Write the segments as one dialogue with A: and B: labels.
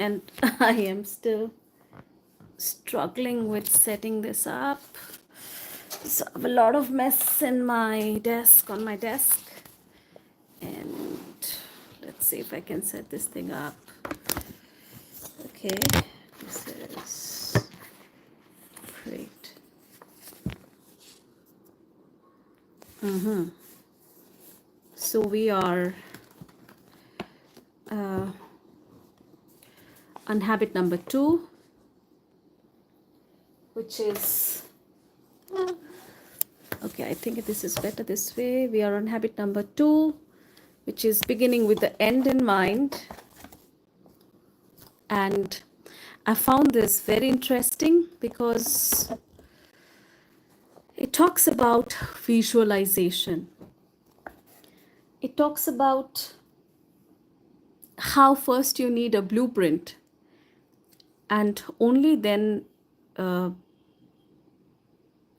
A: and I am still struggling with setting this up. So I have a lot of mess in my desk, on my desk, and let's see if I can set this thing up. Okay, this is great. So we are on habit number 2, which is okay, I think this is better this way. We are on habit number 2, which is beginning with the end in mind. And I found this very interesting because it talks about visualization. It talks about how first you need a blueprint, and only then uh,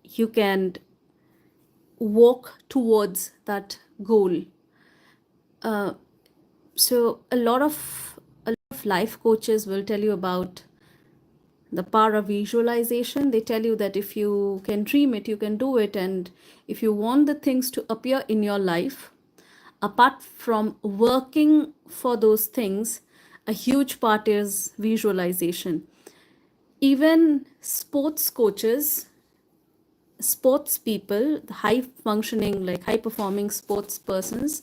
A: you can walk towards that goal. So a lot of life coaches will tell you about the power of visualization. They tell you that if you can dream it, you can do it, and if you want the things to appear in your life, apart from working for those things, a huge part is visualization. Even sports coaches, sports people, the high functioning, like high performing sports persons,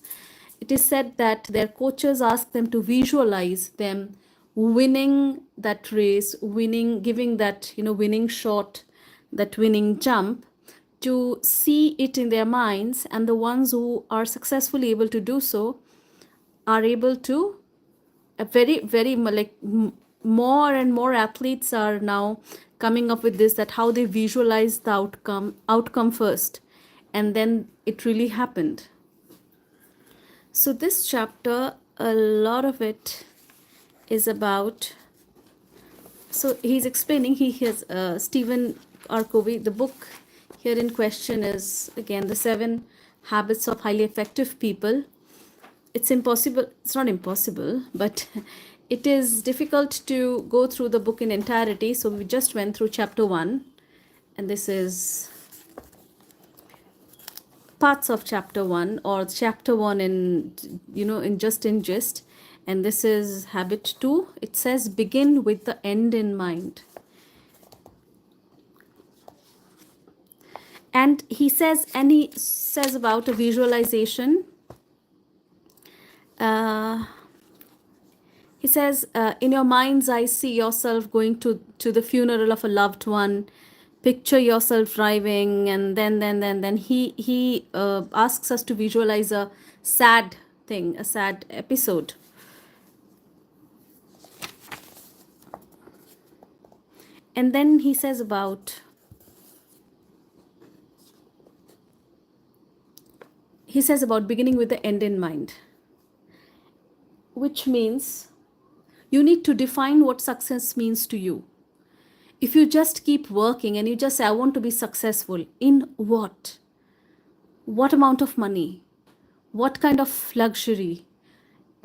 A: it is said that their coaches ask them to visualize them winning that race, winning, giving that, winning shot, that winning jump, to see it in their minds. And the ones who are successfully able to do so are able to a very very more and more athletes are now coming up with this, that how they visualize the outcome first, and then it really happened. So this chapter, a lot of it is about, so he's explaining, he has Stephen R. Covey, the book here in question is again the 7 habits of highly effective people. It's not impossible, but it is difficult to go through the book in entirety. So we just went through chapter 1, and this is parts of chapter 1, or chapter 1 in, in gist. And this is habit 2. It says begin with the end in mind. And he says about a visualization. He says, in your mind's eye, see yourself going to the funeral of a loved one. Picture yourself driving, and then he asks us to visualize a sad thing, a sad episode. And then he says about beginning with the end in mind, which means you need to define what success means to you. If you just keep working and you just say, I want to be successful in what? What amount of money? What kind of luxury?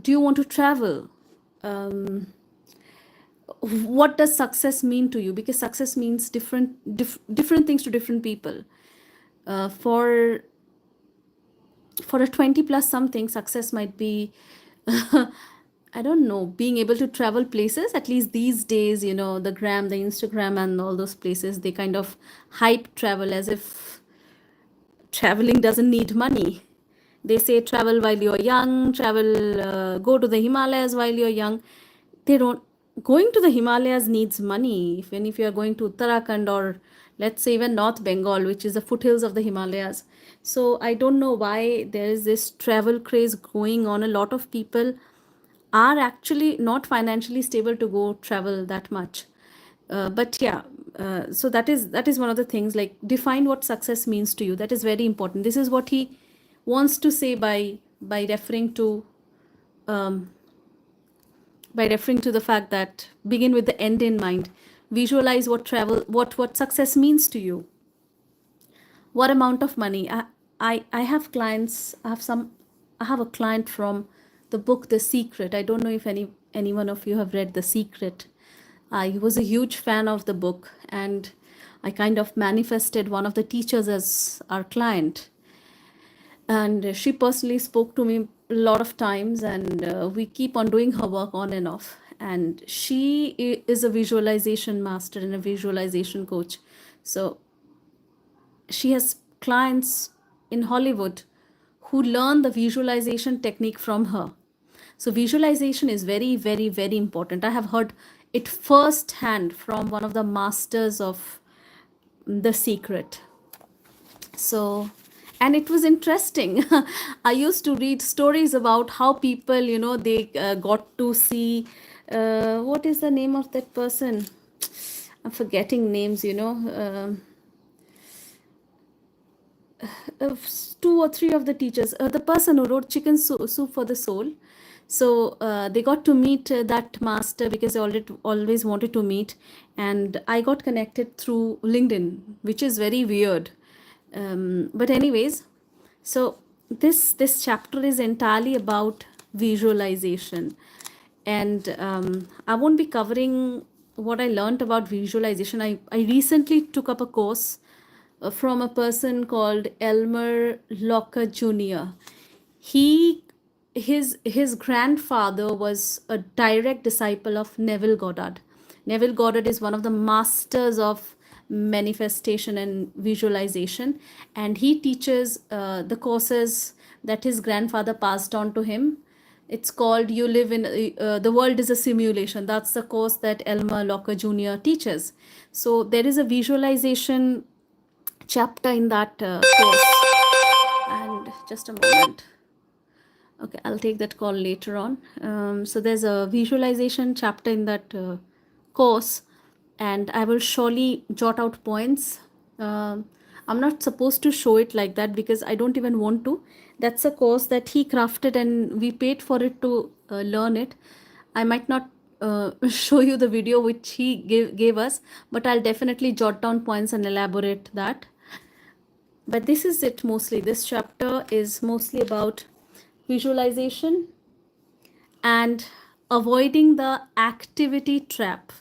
A: Do you want to travel? What does success mean to you? Because success means different things to different people. For a 20 plus something, success might be I don't know, being able to travel places. At least these days, the Instagram and all those places, they kind of hype travel as if traveling doesn't need money. They say travel while you're young, go to the Himalayas while you're young. They don't. Going to the Himalayas needs money. Even if you're going to Uttarakhand, or let's say even North Bengal, which is the foothills of the Himalayas. So I don't know why there is this travel craze going on. A lot of people are actually not financially stable to go travel that much. But yeah, so that is one of the things, like define what success means to you. That is very important. This is what he wants to say by referring to the fact that begin with the end in mind. Visualize what success means to you. What amount of money? I have clients. I have a client from the book The Secret. I don't know if any one of you have read The Secret. I was a huge fan of the book, and I kind of manifested one of the teachers as our client. And she personally spoke to me a lot of times, and we keep on doing her work on and off. And she is a visualization master and a visualization coach. So she has clients in Hollywood who learn the visualization technique from her. So visualization is very, very, very important. I have heard it firsthand from one of the masters of The Secret. So, and it was interesting. I used to read stories about how people, they got to see, what is the name of that person? I'm forgetting names, two or three of the teachers, the person who wrote Chicken Soup for the Soul. So they got to meet that master because they always wanted to meet, and I got connected through LinkedIn, which is very weird. But anyways, so this chapter is entirely about visualization, and I won't be covering what I learned about visualization. I recently took up a course from a person called Elmer Locker Jr. He his grandfather was a direct disciple of Neville Goddard. Neville Goddard is one of the masters of manifestation and visualization, and he teaches the courses that his grandfather passed on to him. It's called You Live in The World is a Simulation. That's the course that Elmer Locker Jr. teaches. So there is a visualization chapter in that course. And just a moment. Okay, I'll take that call later on. So there's a visualization chapter in that course, and I will surely jot out points. I'm not supposed to show it like that because I don't even want to. That's a course that he crafted, and we paid for it to learn it. I might not show you the video which he gave us, but I'll definitely jot down points and elaborate that. But this is it mostly. This chapter is mostly about visualization and avoiding the activity trap.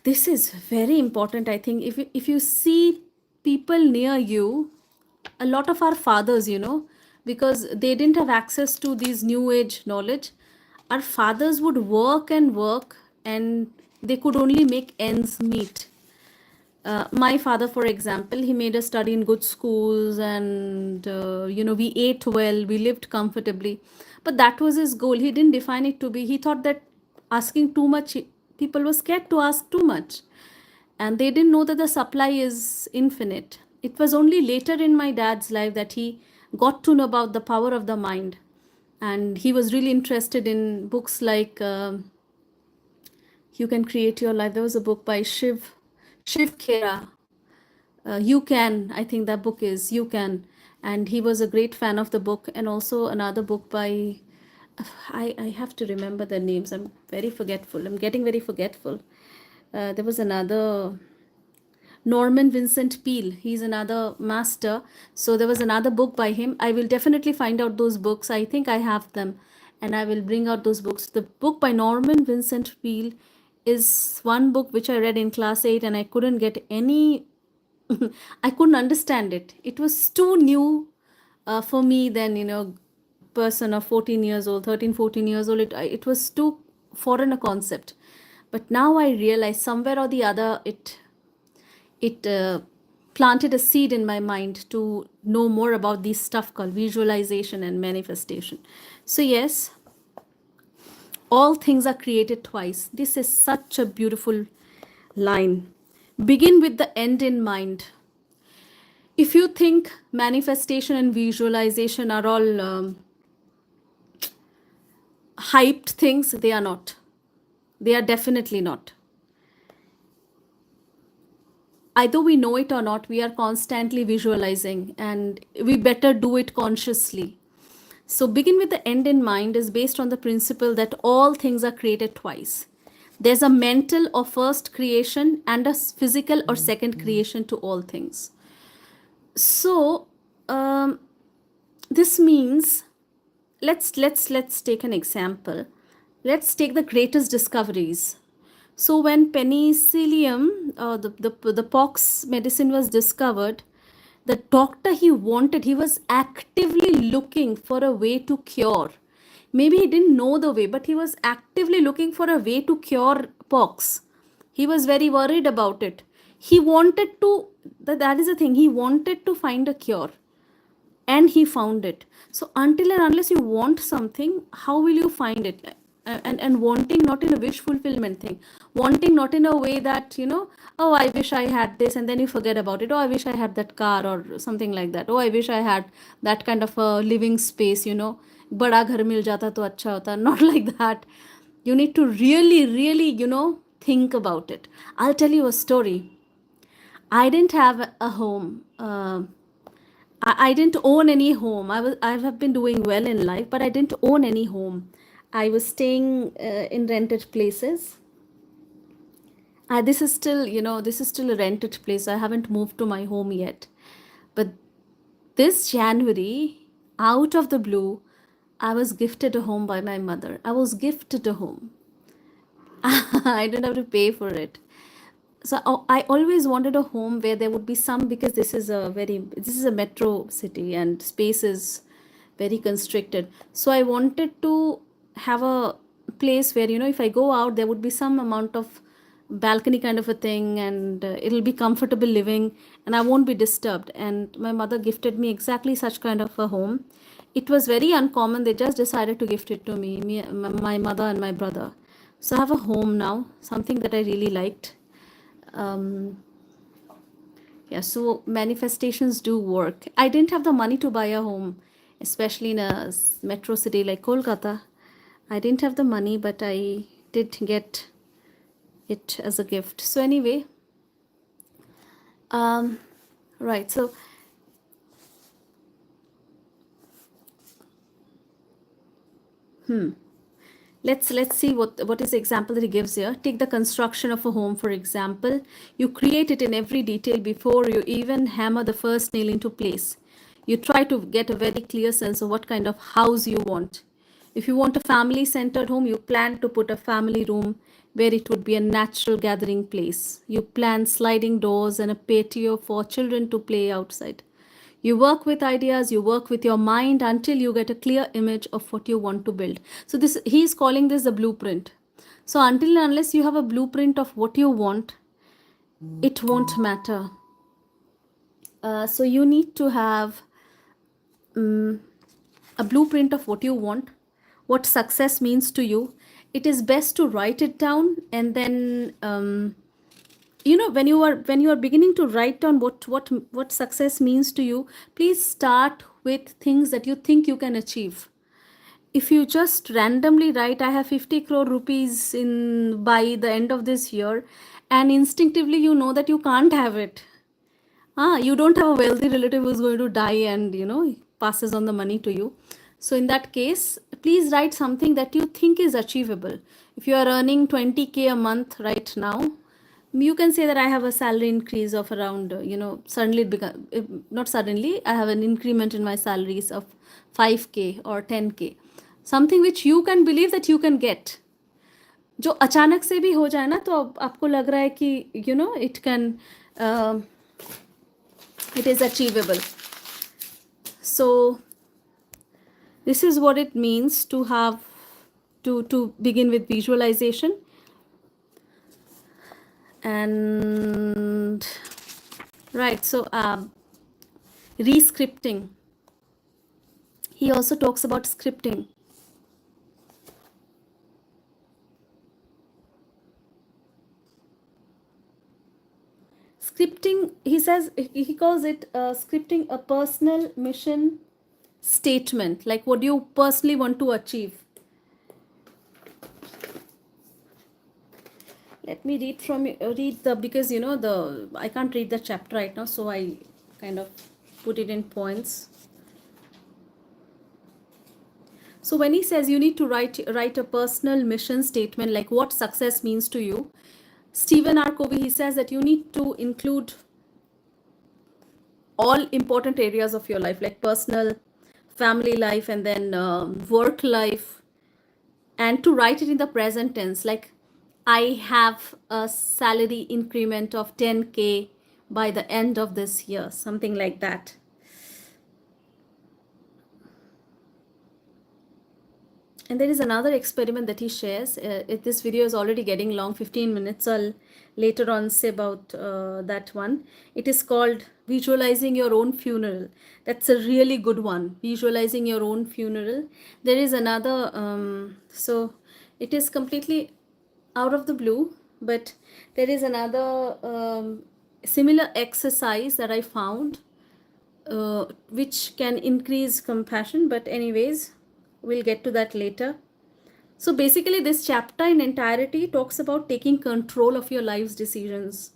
A: This is very important, I think. If you see people near you, a lot of our fathers, because they didn't have access to these new age knowledge, our fathers would work and work, and they could only make ends meet. My father, for example, he made us study in good schools, and we ate well, we lived comfortably, but that was his goal. He didn't define it to be. He thought that asking too much, people were scared to ask too much, and they didn't know that the supply is infinite. It was only later in my dad's life that he got to know about the power of the mind, and he was really interested in books like You Can Create Your Life. There was a book by Shiv Khera. You Can, I think that book is You Can. And he was a great fan of the book. And also another book by, I have to remember the names. I'm very forgetful. I'm getting very forgetful. There was another, Norman Vincent Peale. He's another master. So there was another book by him. I will definitely find out those books. I think I have them, and I will bring out those books. The book by Norman Vincent Peale is one book which I read in class 8, and I couldn't get any I couldn't understand it. It was too new for me then, person of 14 years old, 13, 14 years old. It was too foreign a concept. But now I realize somewhere or the other, it planted a seed in my mind to know more about this stuff called visualization and manifestation. So yes, all things are created twice. This is such a beautiful line. Begin with the end in mind. If you think manifestation and visualization are all hyped things, they are not. They are definitely not. Either we know it or not, we are constantly visualizing, and we better do it consciously. So begin with the end in mind is based on the principle that all things are created twice. There's a mental or first creation and a physical or second creation to all things. So this means, let's take an example. Let's take the greatest discoveries. So when penicillium, the pox medicine was discovered, the doctor he was actively looking for a way to cure. Maybe he didn't know the way, but he was actively looking for a way to cure pox. He was very worried about it. He wanted to, that is the thing, he wanted to find a cure, and he found it. So until and unless you want something, how will you find it? And wanting not in a wish fulfillment thing, wanting not in a way that, oh, I wish I had this, and then you forget about it. Oh, I wish I had that car or something like that. Oh, I wish I had that kind of a living space, bada ghar mil jata to acha hota. Not like that. You need to really, really, think about it. I'll tell you a story. I didn't have a home. I didn't own any home. I have been doing well in life, but I didn't own any home. I was staying in rented places. This is still a rented place. I haven't moved to my home yet. But this January, out of the blue, I was gifted a home by my mother. I was gifted a home. I didn't have to pay for it. So I always wanted a home where there would be some, because this is a metro city and space is very constricted. So I wanted to have a place where, if I go out, there would be some amount of balcony kind of a thing, and it'll be comfortable living, and I won't be disturbed. And my mother gifted me exactly such kind of a home. It was very uncommon. They just decided to gift it to me, my mother and my brother. So I have a home now, something that I really liked. um, yeah, so manifestations do work. I didn't have the money to buy a home, especially in a metro city like Kolkata. I didn't have the money, but I did get it as a gift. So anyway, um, right. So let's see what is the example that he gives here. Take the construction of a home, for example. You create it in every detail before you even hammer the first nail into place. You try to get a very clear sense of what kind of house you want. If you want a family centered home, you plan to put a family room where it would be a natural gathering place. You plan sliding doors and a patio for children to play outside. You work with ideas, you work with your mind until you get a clear image of what you want to build. So this, he is calling this the blueprint. So until and unless you have a blueprint of what you want, it won't matter. So you need to have a blueprint of what you want, what success means to you. It is best to write it down, and then when you are beginning to write down what success means to you, please start with things that you think you can achieve. If you just randomly write, I have 50 crore rupees in by the end of this year, and instinctively you know that you can't have it. You don't have a wealthy relative who's going to die and passes on the money to you. So in that case, please write something that you think is achievable. If you are earning 20K a month right now, you can say that I have a salary increase of around, suddenly not suddenly, I have an increment in my salaries of 5K or 10K. Something which you can believe that you can get. जो अचानक से भी हो जाए ना, तो आपको लग रहा है कि it can, it is achievable. So this is what it means to have to begin with visualization. And right, so rescripting. He also talks about scripting. Scripting, he says, he calls it scripting a personal mission statement, like what do you personally want to achieve. Let me read the, because I can't read the chapter right now, so I kind of put it in points. So when he says you need to write a personal mission statement, like what success means to you, Stephen R. Covey, he says that you need to include all important areas of your life, like personal, family life, and then work life, and to write it in the present tense, like I have a salary increment of 10K by the end of this year, something like that. And there is another experiment that he shares. This video is already getting long, 15 minutes. So I'll later on say about that one. It is called Visualizing Your Own Funeral. That's a really good one. Visualizing your own funeral. There is another, so it is completely out of the blue, but there is another similar exercise that I found, which can increase compassion. But anyways, we'll get to that later. So basically, this chapter in entirety talks about taking control of your life's decisions.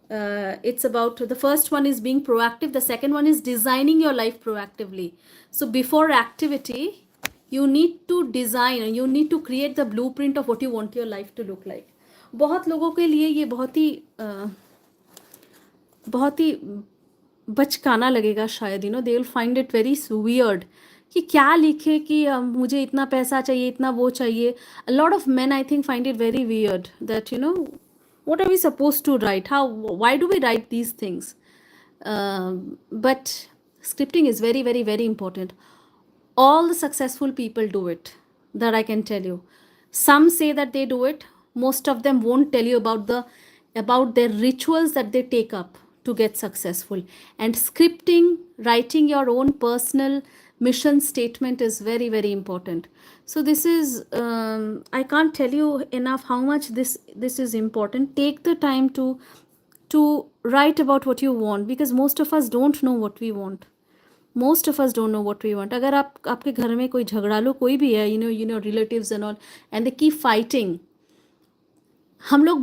A: It's about, the first one is being proactive, the second one is designing your life proactively. So before activity, you need to design and you need to create the blueprint of what you want your life to look like. बहुत लोगों के लिए ये बहुत ही बचकाना लगेगा शायद, they will find it very weird कि क्या लिखे कि मुझे इतना पैसा चाहिए, इतना वो चाहिए. A lot of main I think find it very weird that what are we supposed to write, why do we write these things? But scripting is very, very, very important. All the successful people do it, that I can tell you. Some say that they do it. Most of them won't tell you about their rituals that they take up to get successful. And scripting, writing your own personal mission statement is very, very important. So this is, I can't tell you enough how much this is important. Take the time to write about what you want, because most of us don't know what we want. Most of us don't know what we want. अगर आपके घर में कोई झगड़ालू कोई भी है, relatives and all, and they keep fighting, हम लोग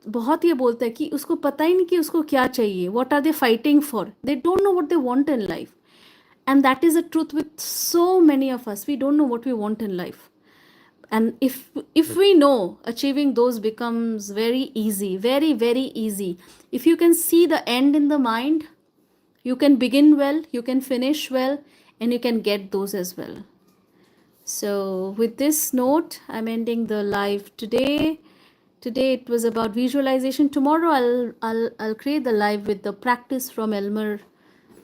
A: बहुत ये बोलते हैं कि उसको पता ही नहीं कि उसको क्या चाहिए. What are they fighting for? They don't know what they want in life. And that is the truth with so many of us. We don't know what we want in life. And if we know, achieving those becomes very easy, very, very easy. If you can see the end in the mind, you can begin well, you can finish well, and you can get those as well. So with this note, I'm ending the live today. Today it was about visualization. Tomorrow I'll create the live with the practice from Elmer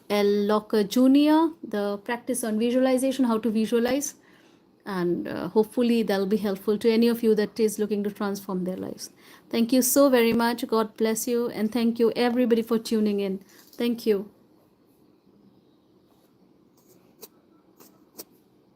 A: L. Locker Jr., the practice on visualization, how to visualize. And hopefully that'll be helpful to any of you that is looking to transform their lives. Thank you so very much. God bless you. And thank you everybody for tuning in. Thank you.